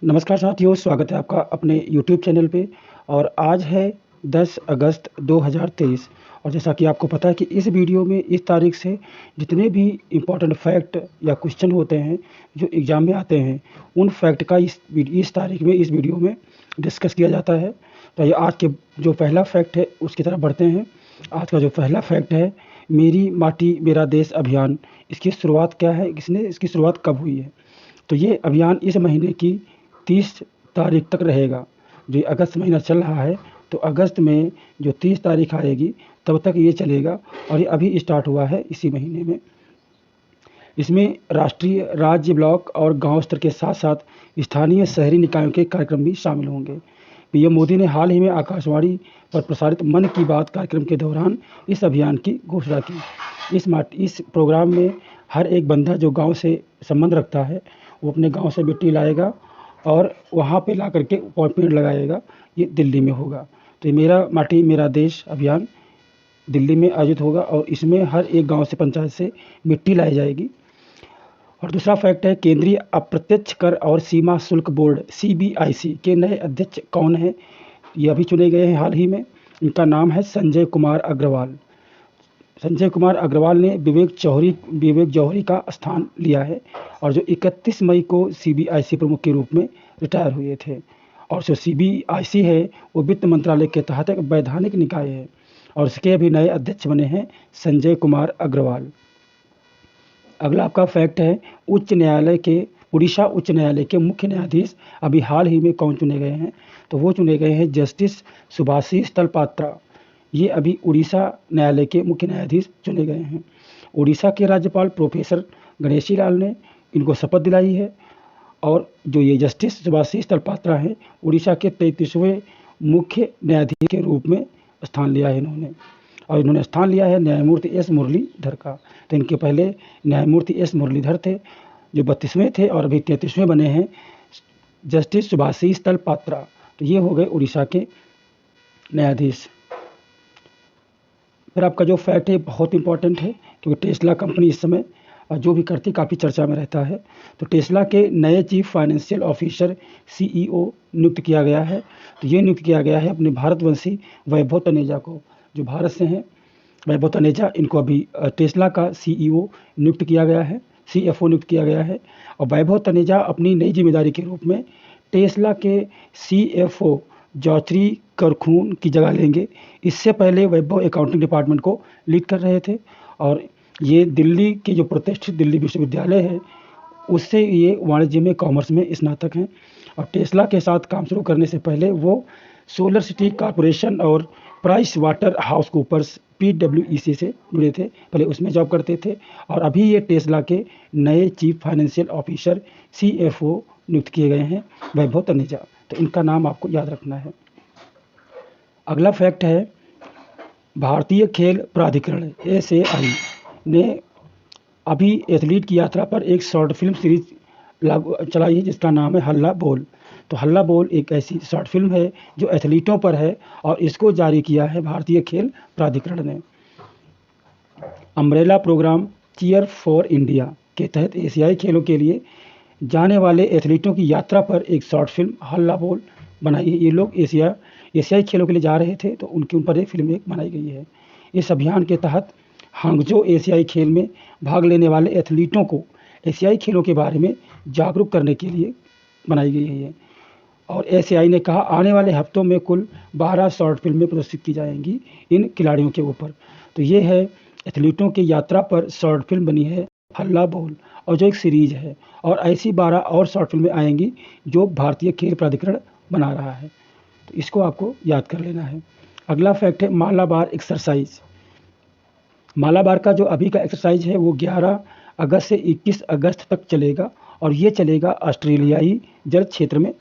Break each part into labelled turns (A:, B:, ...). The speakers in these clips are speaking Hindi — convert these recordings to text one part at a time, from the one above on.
A: नमस्कार साथियों, स्वागत है आपका अपने यूट्यूब चैनल पे। और आज है 10 अगस्त 2023 और जैसा कि आपको पता है कि इस वीडियो में इस तारीख से जितने भी इम्पोर्टेंट फैक्ट या क्वेश्चन होते हैं जो एग्ज़ाम में आते हैं, उन फैक्ट का इस तारीख में इस वीडियो में डिस्कस किया जाता है। तो ये आज के जो पहला फैक्ट है उसकी तरफ बढ़ते हैं। आज का जो पहला फैक्ट है, मेरी माटी मेरा देश अभियान। इसकी शुरुआत क्या है, इसकी शुरुआत कब हुई है? तो ये अभियान इस महीने की 30 तारीख तक रहेगा। जो अगस्त महीना चल रहा है, तो अगस्त में जो 30 तारीख आएगी तब तक ये चलेगा और ये अभी स्टार्ट हुआ है इसी महीने में। इसमें राष्ट्रीय, राज्य, ब्लॉक और गांव स्तर के साथ साथ स्थानीय शहरी निकायों के कार्यक्रम भी शामिल होंगे। पीएम मोदी ने हाल ही में आकाशवाणी पर प्रसारित मन की बात कार्यक्रम के दौरान इस अभियान की घोषणा की। इस प्रोग्राम में हर एक बंदा जो गांव से संबंध रखता है, वो अपने गांव से मिट्टी लाएगा और वहाँ पे ला करके पेड़ लगाएगा। ये दिल्ली में होगा। तो ये मेरा माटी मेरा देश अभियान दिल्ली में आयोजित होगा और इसमें हर एक गांव से, पंचायत से मिट्टी लाई जाएगी। और दूसरा फैक्ट है, केंद्रीय अप्रत्यक्ष कर और सीमा शुल्क बोर्ड CBIC के नए अध्यक्ष कौन है? ये अभी चुने गए हैं हाल ही में। इनका नाम है संजय कुमार अग्रवाल। संजय कुमार अग्रवाल ने विवेक जौहरी का स्थान लिया है और जो 31 मई को CBIC प्रमुख के रूप में रिटायर हुए थे। और जो CBIC है वो वित्त मंत्रालय के तहत एक वैधानिक निकाय है और इसके अभी नए अध्यक्ष बने हैं संजय कुमार अग्रवाल। अगला आपका फैक्ट है, उड़ीसा उच्च न्यायालय के मुख्य न्यायाधीश अभी हाल ही में कौन चुने गए हैं? तो वो चुने गए हैं जस्टिस सुभाषिष तलपात्रा। ये अभी उड़ीसा न्यायालय के मुख्य न्यायाधीश चुने गए हैं। उड़ीसा के राज्यपाल प्रोफेसर गणेशी लाल ने इनको शपथ दिलाई है और जो ये जस्टिस सुभाषिष तलपात्रा हैं, उड़ीसा के 33वें मुख्य न्यायाधीश के रूप में स्थान लिया है इन्होंने स्थान लिया है न्यायमूर्ति S मुरलीधर का। तो इनके पहले न्यायमूर्ति S मुरलीधर थे जो 32वें थे और अभी 33वें बने हैं जस्टिस सुभाषिष तलपात्रा। तो ये हो गए उड़ीसा के न्यायाधीश। फिर आपका जो फैक्ट है बहुत इंपॉर्टेंट है क्योंकि टेस्ला कंपनी इस समय जो भी करती काफ़ी चर्चा में रहता है। तो टेस्ला के नए चीफ फाइनेंशियल ऑफिसर CEO नियुक्त किया गया है। तो ये नियुक्त किया गया है अपने भारतवंशी वैभव तनेजा को, जो भारत से हैं। वैभव तनेजा, इनको अभी टेस्ला का CEO नियुक्त किया गया है, CFO नियुक्त किया गया है। और वैभव तनेजा अपनी नई जिम्मेदारी के रूप में टेस्ला के CFO जॉर्ज करखून की जगह लेंगे। इससे पहले वैभव अकाउंटिंग डिपार्टमेंट को लीड कर रहे थे और ये दिल्ली के जो प्रतिष्ठित दिल्ली विश्वविद्यालय है उससे ये वाणिज्य में, कॉमर्स में स्नातक हैं। और टेस्ला के साथ काम शुरू करने से पहले वो सोलर सिटी कॉरपोरेशन और PricewaterhouseCoopers PwC से जुड़े थे, पहले उसमें जॉब करते थे। और अभी ये टेस्ला के नए चीफ फाइनेंशियल ऑफिसर CFO नियुक्त किए गए हैं, वैभव तनेजा। तो इनका नाम आपको याद रखना है। अगला फैक्ट है, भारतीय खेल प्राधिकरण SAI ने अभी एथलीट की यात्रा पर एक शॉर्ट फिल्म सीरीज चलाई है जिसका नाम है हल्ला बोल। तो हल्ला बोल एक ऐसी शॉर्ट फिल्म है जो एथलीटों पर है और इसको जारी किया है भारतीय खेल प्राधिकरण ने। Umbrella programme cheer for India के तहत एशियाई खेलों के लिए जाने वाले एथलीटों की यात्रा पर एक शॉर्ट फिल्म हल्ला बोल बनाई है। ये लोग एशियाई खेलों के लिए जा रहे थे तो उनके ऊपर एक फिल्म बनाई गई है। इस अभियान के तहत हांगजो एशियाई खेल में भाग लेने वाले एथलीटों को एशियाई खेलों के बारे में जागरूक करने के लिए बनाई गई है। और SAI ने कहा आने वाले हफ्तों में कुल 12 शॉर्ट फिल्में प्रदर्शित की जाएंगी इन खिलाड़ियों के ऊपर। तो ये है एथलीटों की यात्रा पर शॉर्ट फिल्म बनी है हल्ला बोल, और जो एक सीरीज है। और ऐसी 12 और शॉर्ट फिल्में आएंगी जो भारतीय खेल प्राधिकरण बना रहा है। तो इसको आपको याद कर लेना है। अगला फैक्ट है, मालाबार एक्सरसाइज। मालाबार का जो अभी का एक्सरसाइज है वो 11 अगस्त से 21 अगस्त तक चलेगा और ये चलेगा ऑस्ट्रेलियाई जल क्षेत्र में,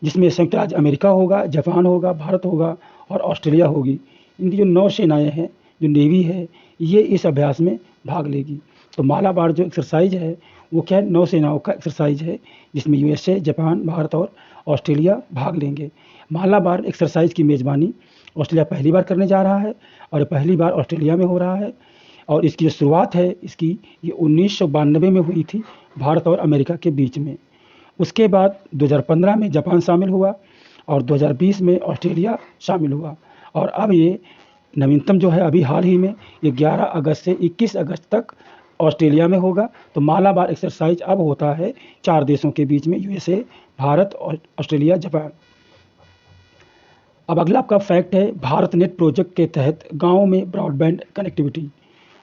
A: जिसमें संयुक्त राज्य अमेरिका होगा, जापान होगा, भारत होगा और ऑस्ट्रेलिया होगी। इनकी जो नौसेनाएँ हैं, जो नेवी है, ये इस अभ्यास में भाग लेगी। तो मालाबार जो एक्सरसाइज है वो क्या है, नौसेनाओं का एक्सरसाइज है जिसमें USA, जापान, भारत और ऑस्ट्रेलिया भाग लेंगे। मालाबार एक्सरसाइज की मेज़बानी ऑस्ट्रेलिया पहली बार करने जा रहा है और पहली बार ऑस्ट्रेलिया में हो रहा है। और इसकी जो शुरुआत है ये 1992 में हुई थी भारत और अमेरिका के बीच में। उसके बाद 2015 में जापान शामिल हुआ और 2020 में ऑस्ट्रेलिया शामिल हुआ। और अब ये नवीनतम जो है अभी हाल ही में ये 11 अगस्त से 21 अगस्त तक ऑस्ट्रेलिया में होगा। तो मालाबार एक्सरसाइज अब होता है 4 देशों के बीच में, यूएसए, भारत और ऑस्ट्रेलिया, जापान। अब अगला आपका फैक्ट है, भारत नेट प्रोजेक्ट के तहत गाँव में ब्रॉडबैंड कनेक्टिविटी।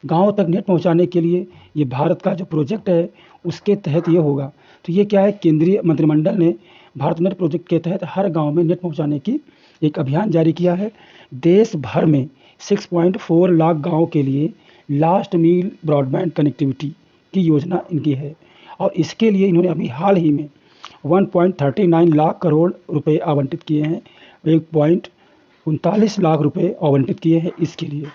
A: गाँव तक नेट पहुँचाने के लिए ये भारत का जो प्रोजेक्ट है उसके तहत ये होगा। तो ये क्या है, केंद्रीय मंत्रिमंडल ने भारत नेट प्रोजेक्ट के तहत हर गांव में नेट पहुंचाने की एक अभियान जारी किया है। देश भर में 6.4 लाख गांव के लिए लास्ट मील ब्रॉडबैंड कनेक्टिविटी की योजना इनकी है। और इसके लिए इन्होंने अभी हाल ही में 1.39 लाख करोड़ रुपए आवंटित किए हैं, 1.39 लाख रुपए आवंटित किए हैं इसके लिए।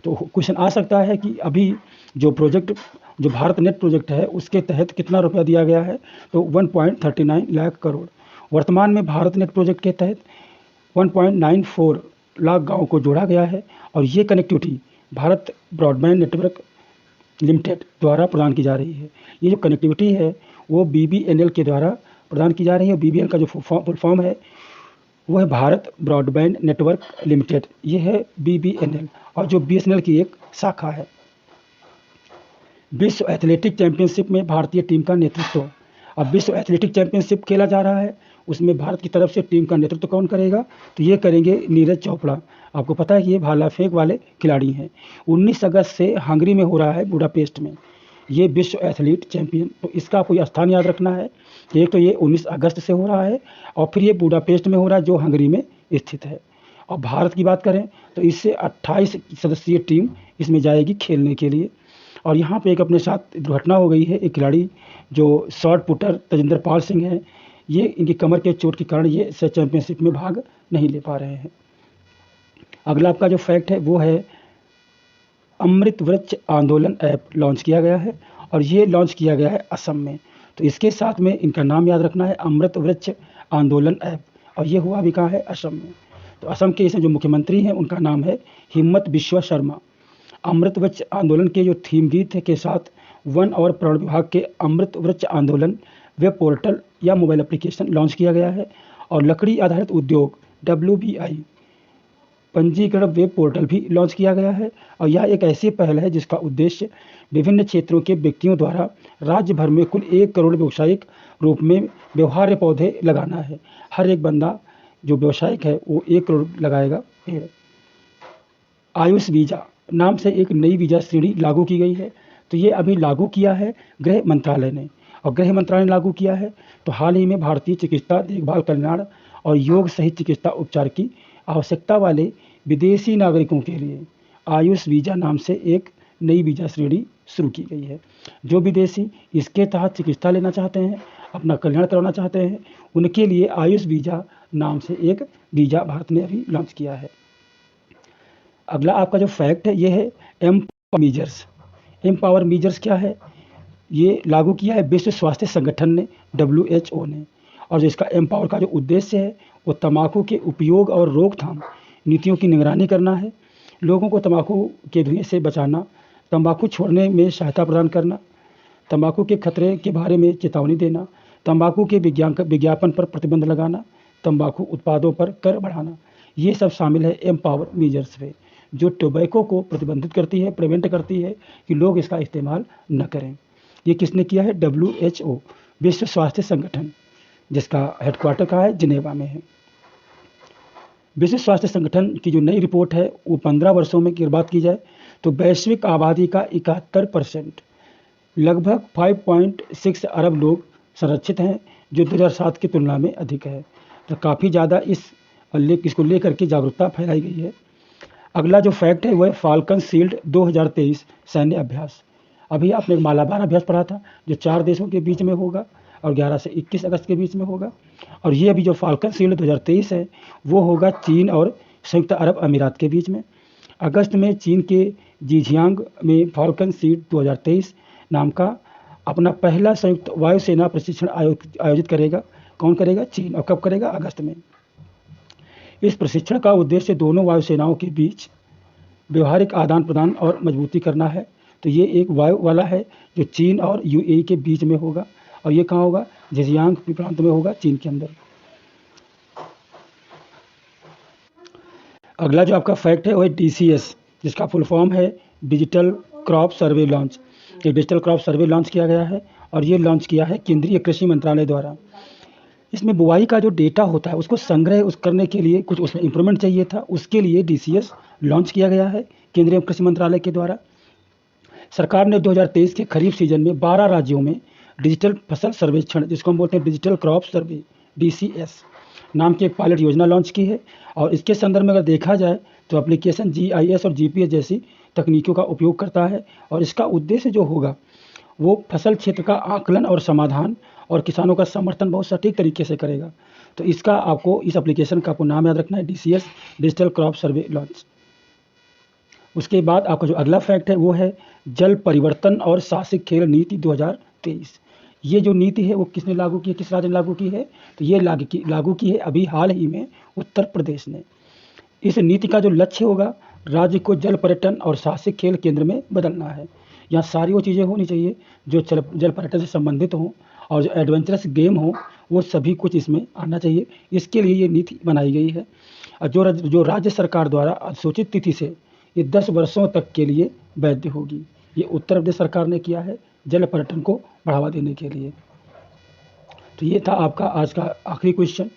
A: तो क्वेश्चन आ सकता है कि अभी जो भारत नेट प्रोजेक्ट है उसके तहत कितना रुपया दिया गया है, तो 1.39 लाख करोड़। वर्तमान में भारत नेट प्रोजेक्ट के तहत 1.94 लाख गाँव को जोड़ा गया है और ये connectivity Bharat broadband network limited द्वारा प्रदान की जा रही है। ये जो कनेक्टिविटी है वो BBNL के द्वारा प्रदान की जा रही है। BBNL का जो फुल फॉर्म है वो है भारत ब्रॉडबैंड नेटवर्क लिमिटेड, ये है BBNL, और जो BSNL की एक शाखा है। विश्व एथलेटिक चैंपियनशिप में भारतीय टीम का नेतृत्व। अब विश्व एथलेटिक चैंपियनशिप खेला जा रहा है, उसमें भारत की तरफ से टीम का नेतृत्व कौन करेगा, तो ये करेंगे नीरज चोपड़ा। आपको पता है कि ये भाला फेंक वाले खिलाड़ी हैं। 19 अगस्त से हंगरी में हो रहा है, बुडापेस्ट में, ये विश्व एथलीट चैंपियन। तो इसका कोई स्थान याद रखना है, एक तो ये 19 अगस्त से हो रहा है और फिर ये बुडापेस्ट में हो रहा है जो हंगरी में स्थित है। और भारत की बात करें तो इससे 28 सदस्यीय टीम इसमें जाएगी खेलने के लिए। और यहाँ पे एक अपने साथ दुर्घटना हो गई है, एक खिलाड़ी जो शॉट पुटर तजिंदर पाल सिंह है, ये इनकी कमर के चोट के कारण ये चैंपियनशिप में भाग नहीं ले पा रहे हैं। अगला आपका जो फैक्ट है वो है अमृत वृक्ष आंदोलन ऐप लॉन्च किया गया है और ये लॉन्च किया गया है असम में। तो इसके साथ में इनका नाम याद रखना है, अमृत वृक्ष आंदोलन ऐप, और ये हुआ भी कहाँ है, असम में। तो असम के इसमें जो मुख्यमंत्री हैं उनका नाम है हिम्मत बिश्वा शर्मा। अमृत वृक्ष आंदोलन के जो थीम गीत के साथ वन और पर्यावरण विभाग के अमृत वृक्ष आंदोलन वेब पोर्टल या मोबाइल एप्लीकेशन लॉन्च किया गया है। और लकड़ी आधारित उद्योग WBI पंजीकरण वेब पोर्टल भी लॉन्च किया गया है। और यह एक ऐसी पहल है जिसका उद्देश्य विभिन्न क्षेत्रों के व्यक्तियों द्वारा राज्य भर में कुल 1 करोड़ व्यावसायिक रूप में व्यवहार्य पौधे लगाना है। हर एक बंदा जो व्यावसायिक है वो 1 करोड़ लगाएगा पेड़। आयुष वीजा नाम से एक नई वीजा श्रेणी लागू की गई है। तो ये अभी लागू किया है गृह मंत्रालय ने, और गृह मंत्रालय ने लागू किया है तो हाल ही में भारतीय चिकित्सा देखभाल कल्याण और योग सहित चिकित्सा उपचार की आवश्यकता वाले विदेशी नागरिकों के लिए आयुष वीजा नाम से एक नई वीजा श्रेणी शुरू की गई है। जो विदेशी इसके तहत चिकित्सा लेना चाहते हैं, अपना कल्याण कराना चाहते हैं, उनके लिए आयुष वीजा नाम से एक वीजा भारत ने अभी लॉन्च किया है। अगला आपका जो फैक्ट है ये है एम्पावर मीजर्स। एम्पावर मीजर्स क्या है, ये लागू किया है विश्व स्वास्थ्य संगठन ने, WHO ने। और जो इसका एम्पावर का जो उद्देश्य है वो तंबाकू के उपयोग और रोकथाम नीतियों की निगरानी करना है, लोगों को तंबाकू के धुएं से बचाना, तंबाकू छोड़ने में सहायता प्रदान करना, तंबाकू के खतरे के बारे में चेतावनी देना, तंबाकू के विज्ञापन पर प्रतिबंध लगाना, तंबाकू उत्पादों पर कर बढ़ाना, ये सब शामिल है एम्पावर मीजर्स पे, जो टोबैको को प्रतिबंधित करती है, प्रिवेंट करती है कि लोग इसका इस्तेमाल न करें। ये किसने किया है, WHO विश्व स्वास्थ्य संगठन, जिसका हेडक्वार्टर कहाँ है, जिनेवा में है। विश्व स्वास्थ्य संगठन की जो नई रिपोर्ट है वो 15 वर्षों में की बात की जाए तो वैश्विक आबादी का 71% लगभग 5.6 अरब लोग संरक्षित हैं, जो 2007 की तुलना में अधिक है। तो काफ़ी ज़्यादा इसको लेकर के जागरूकता फैलाई गई है। अगला जो फैक्ट है वह फाल्कन शील्ड 2023 सैन्य अभ्यास। अभी आपने मालाबार अभ्यास पढ़ा था जो 4 देशों के बीच में होगा और 11 से 21 अगस्त के बीच में होगा। और ये अभी जो फाल्कन शील्ड 2023 है वो होगा चीन और संयुक्त अरब अमीरात के बीच में। अगस्त में चीन के जीजियांग में फाल्कन शील्ड 2023 नाम का अपना पहला संयुक्त वायुसेना प्रशिक्षण आयोजित करेगा। कौन करेगा, चीन। और कब करेगा, अगस्त में। इस प्रशिक्षण का उद्देश्य दोनों वायुसेनाओं के बीच व्यवहारिक आदान प्रदान और मजबूती करना है। तो ये एक वायु वाला है जो चीन और UAE के बीच में होगा और ये कहाँ होगा, झेजियांग प्रांत में होगा, चीन के अंदर। अगला जो आपका फैक्ट है वो है DCS, जिसका फुल फॉर्म है डिजिटल क्रॉप सर्वे लॉन्च। ये डिजिटल क्रॉप सर्वे लॉन्च किया गया है और ये लॉन्च किया है केंद्रीय कृषि मंत्रालय द्वारा। इसमें बुआई का जो डेटा होता है उसको संग्रह करने के लिए कुछ उसमें इम्प्रूवमेंट चाहिए था, उसके लिए DCS लॉन्च किया गया है केंद्रीय कृषि मंत्रालय के द्वारा। सरकार ने 2023 के खरीफ सीजन में 12 राज्यों में डिजिटल फसल सर्वेक्षण, जिसको हम बोलते हैं डिजिटल क्रॉप सर्वे DCS नाम की एक पायलट योजना लॉन्च की है। और इसके संदर्भ में अगर देखा जाए तो एप्लीकेशन GIS और GPS जैसी तकनीकों का उपयोग करता है और इसका उद्देश्य जो होगा वो फसल क्षेत्र का आकलन और समाधान और किसानों का समर्थन बहुत सटीक तरीके से करेगा। तो इसका आपको, इस एप्लीकेशन का आपको नाम याद रखना है, DCS digital crop survey launch. उसके बाद आपका जो अगला फैक्ट है वो है जल परिवर्तन और साहसिक खेल नीति 2023। ये जो नीति है वो किसने लागू की है, किस राज्य ने लागू की है? तो ये लागू की है अभी हाल ही में उत्तर प्रदेश ने। इस नीति का जो लक्ष्य होगा, राज्य को जल पर्यटन और साहसिक खेल केंद्र में बदलना है। यहाँ सारी वो चीज़ें होनी चाहिए जो जल पर्यटन से संबंधित हों और जो एडवेंचरस गेम हो वो सभी कुछ इसमें आना चाहिए। इसके लिए ये नीति बनाई गई है। और जो राज्य सरकार द्वारा अधिसूचित तिथि से ये 10 वर्षों तक के लिए वैध होगी। ये उत्तर प्रदेश सरकार ने किया है जल पर्यटन को बढ़ावा देने के लिए। तो ये था आपका आज का आखिरी क्वेश्चन।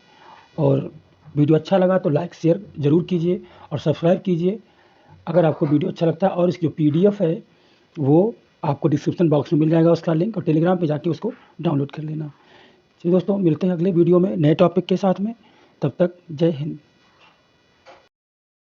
A: और वीडियो अच्छा लगा तो लाइक शेयर ज़रूर कीजिए और सब्सक्राइब कीजिए अगर आपको वीडियो अच्छा लगता है। और इसकी जो PDF है वो आपको डिस्क्रिप्शन बॉक्स में मिल जाएगा उसका लिंक, और टेलीग्राम पे जाके उसको डाउनलोड कर लेना। चलिए दोस्तों, मिलते हैं अगले वीडियो में नए टॉपिक के साथ में। तब तक जय हिंद।